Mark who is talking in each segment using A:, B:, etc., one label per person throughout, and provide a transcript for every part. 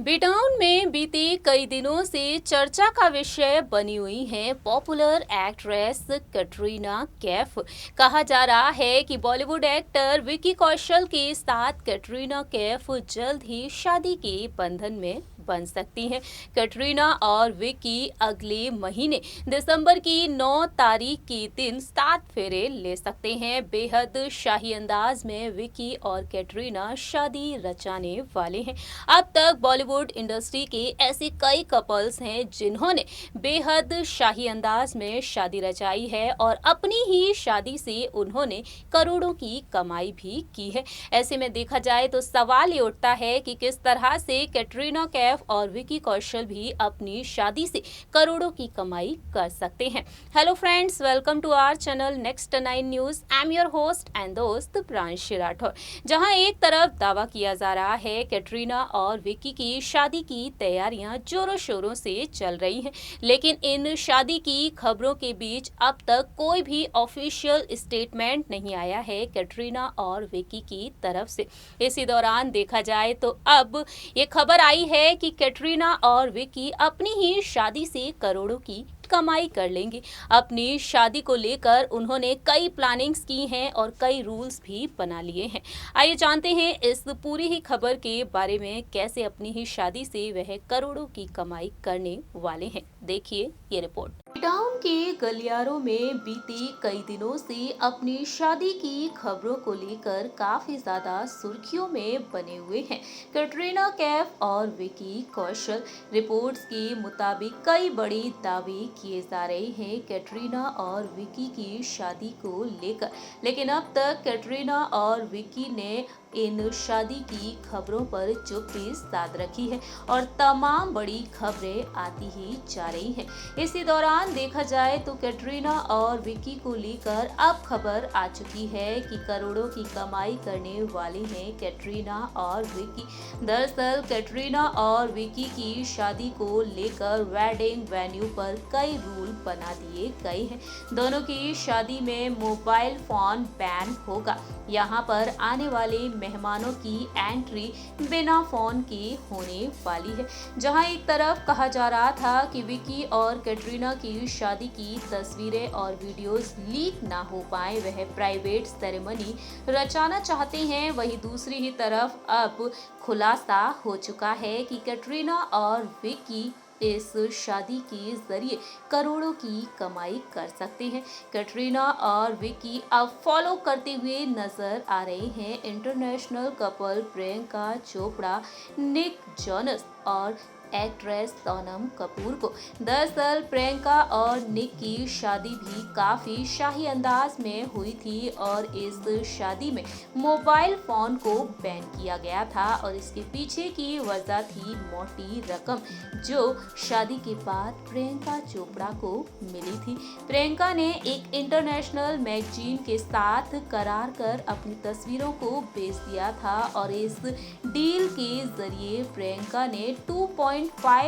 A: B town में बीते कई दिनों से चर्चा का विषय बनी हुई हैं पॉपुलर एक्ट्रेस कैटरीना कैफ। कहा जा रहा है कि बॉलीवुड एक्टर विकी कौशल के साथ कैटरीना कैफ जल्द ही शादी के बंधन में बन सकती हैं। कैटरीना और विकी अगले महीने दिसंबर की 9 तारीख के दिन 7 फेरे ले सकते हैं। बेहद शाही अंदाज में विकी और कैटरीना शादी रचाने वाले हैं। अब तक बॉलीवुड इंडस्ट्री के ऐसे कई कपल्स हैं जिन्होंने बेहद शाही अंदाज में शादी रचाई है और अपनी ही शादी से उन्होंने करोड़ों की कमाई भी की है। ऐसे में देखा जाए तो सवाल ये उठता है कि किस तरह से कैटरीना कैफ और विकी कौशल भी अपनी शादी से करोड़ों की कमाई कर सकते हैं। Hello friends, welcome to our channel next 9 news. I am your host and दोस्त प्रांशी राठौर। जहां एक तरफ दावा किया जा रहा है कैटरीना और विकी की शादी की तैयारियां जोरों शोरों से चल रही हैं, लेकिन इन शादी की खबरों के बीच अब तक कोई भी ऑफिशियल स्टेटमेंट नहीं आया है कैटरीना और विकी की तरफ से। इसी दौरान देखा जाए तो अब ये खबर आई है कि कैटरीना और विकी अपनी ही शादी से करोड़ों की कमाई कर लेंगे। अपनी शादी को लेकर उन्होंने कई प्लानिंग्स की हैं और कई रूल्स भी बना लिए हैं। आइए जानते हैं इस पूरी ही खबर के बारे में, कैसे अपनी ही शादी से वह करोड़ों की कमाई करने वाले हैं। देखिए ये रिपोर्ट। टाउन के गलियारों में बीते कई दिनों से अपनी शादी की खबरों को लेकर काफी ज्यादा सुर्खियों में बने हुए हैं कैटरीना कैफ और विकी कौशल। रिपोर्ट्स के मुताबिक कई बड़े दावे किए जा रहे हैं कैटरीना और विकी की शादी को लेकर, लेकिन अब तक कैटरीना और विकी ने इन शादी की खबरों पर चुप्पी साध रखी है और तमाम बड़ी खबरें आती ही जा रही हैं। इसी दौरान देखा जाए तो कैटरीना और विकी को लेकर अब खबर आ चुकी है कि करोड़ों की कमाई करने वाले हैं कैटरीना और विकी। दरअसल कैटरीना और विकी की शादी को लेकर वेडिंग वेन्यू पर कई रूल बना दिए गए हैं। दोनों की शादी में मोबाइल फोन बैन होगा। यहाँ पर आने वाले मेहमानों की एंट्री बिना फोन के होने वाली है। जहां एक तरफ कहा जा रहा था कि विकी और कैटरीना की शादी की तस्वीरें और वीडियोस लीक ना हो पाए, वह प्राइवेट सेरेमनी रचाना चाहते हैं, वहीं दूसरी ही तरफ अब खुलासा हो चुका है कि कैटरीना और विकी इस शादी के जरिए करोड़ों की कमाई कर सकते हैं। कैटरीना और विकी अब फॉलो करते हुए नजर आ रहे हैं international couple Priyanka Chopra, Nick Jonas और एक्ट्रेस सोनम कपूर को। दरअसल प्रियंका और निक की शादी भी काफी शाही अंदाज में हुई थी और इस शादी में मोबाइल फोन को बैन किया गया था और इसके पीछे की वजह थी मोटी रकम जो शादी के बाद प्रियंका चोपड़ा को मिली थी। प्रियंका ने एक इंटरनेशनल मैगजीन के साथ करार कर अपनी तस्वीरों को बेच दिया था और इस डील के जरिए प्रियंका ने 2.5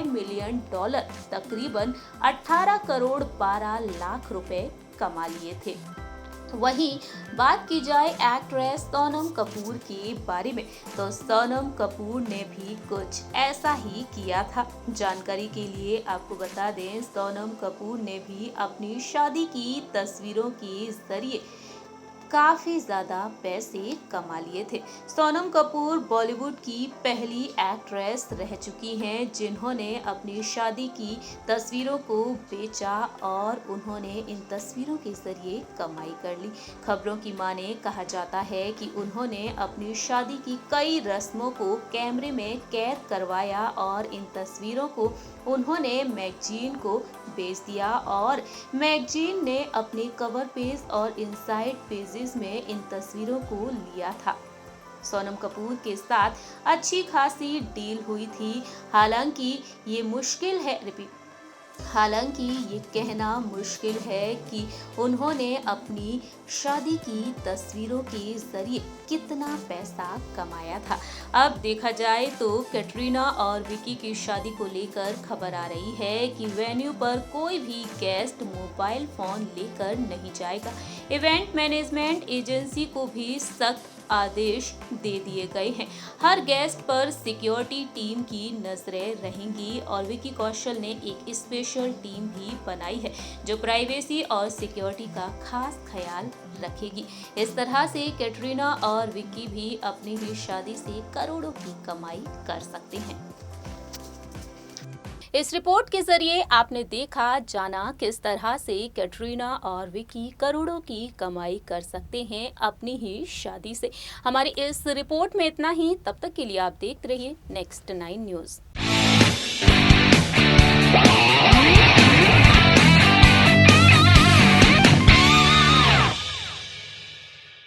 A: मिलियन डॉलर, तकरीबन 18 करोड़ 12 लाख रुपए कमा लिए थे। वहीं बात की जाए एक्ट्रेस सोनम कपूर के बारे में, तो सोनम कपूर ने भी कुछ ऐसा ही किया था। जानकारी के लिए आपको बता दें, सोनम कपूर ने भी अपनी शादी की तस्वीरों के जरिए काफी ज्यादा पैसे कमा लिए थे। सोनम कपूर बॉलीवुड की पहली एक्ट्रेस रह चुकी हैं जिन्होंने अपनी शादी की तस्वीरों को बेचा और उन्होंने इन तस्वीरों के जरिए कमाई कर ली। खबरों की माने कहा जाता है कि उन्होंने अपनी शादी की कई रस्मों को कैमरे में कैद करवाया और इन तस्वीरों को उन्होंने मैगजीन को बेच दिया और मैगजीन ने अपने कवर पेज और इनसाइड पेजेस में इन तस्वीरों को लिया था। सोनम कपूर के साथ अच्छी खासी डील हुई थी। हालांकि ये कहना मुश्किल है कि उन्होंने अपनी शादी की तस्वीरों के जरिए कितना पैसा कमाया था। अब देखा जाए तो कैटरीना और विकी की शादी को लेकर खबर आ रही है कि वेन्यू पर कोई भी गेस्ट मोबाइल फोन लेकर नहीं जाएगा। इवेंट मैनेजमेंट एजेंसी को भी सख्त आदेश दे दिए गए हैं। हर गेस्ट पर सिक्योरिटी टीम की नजरें रहेंगी और विकी कौशल ने एक स्पेशल टीम भी बनाई है जो प्राइवेसी और सिक्योरिटी का खास ख्याल रखेगी। इस तरह से कैटरीना और विकी भी अपनी ही शादी से करोड़ों की कमाई कर सकते हैं। इस रिपोर्ट के जरिए आपने देखा जाना किस तरह से कैटरीना और विकी करोड़ों की कमाई कर सकते हैं अपनी ही शादी से। हमारी इस रिपोर्ट में इतना ही। तब तक के लिए आप देखते रहिए नेक्स्ट 9 न्यूज़।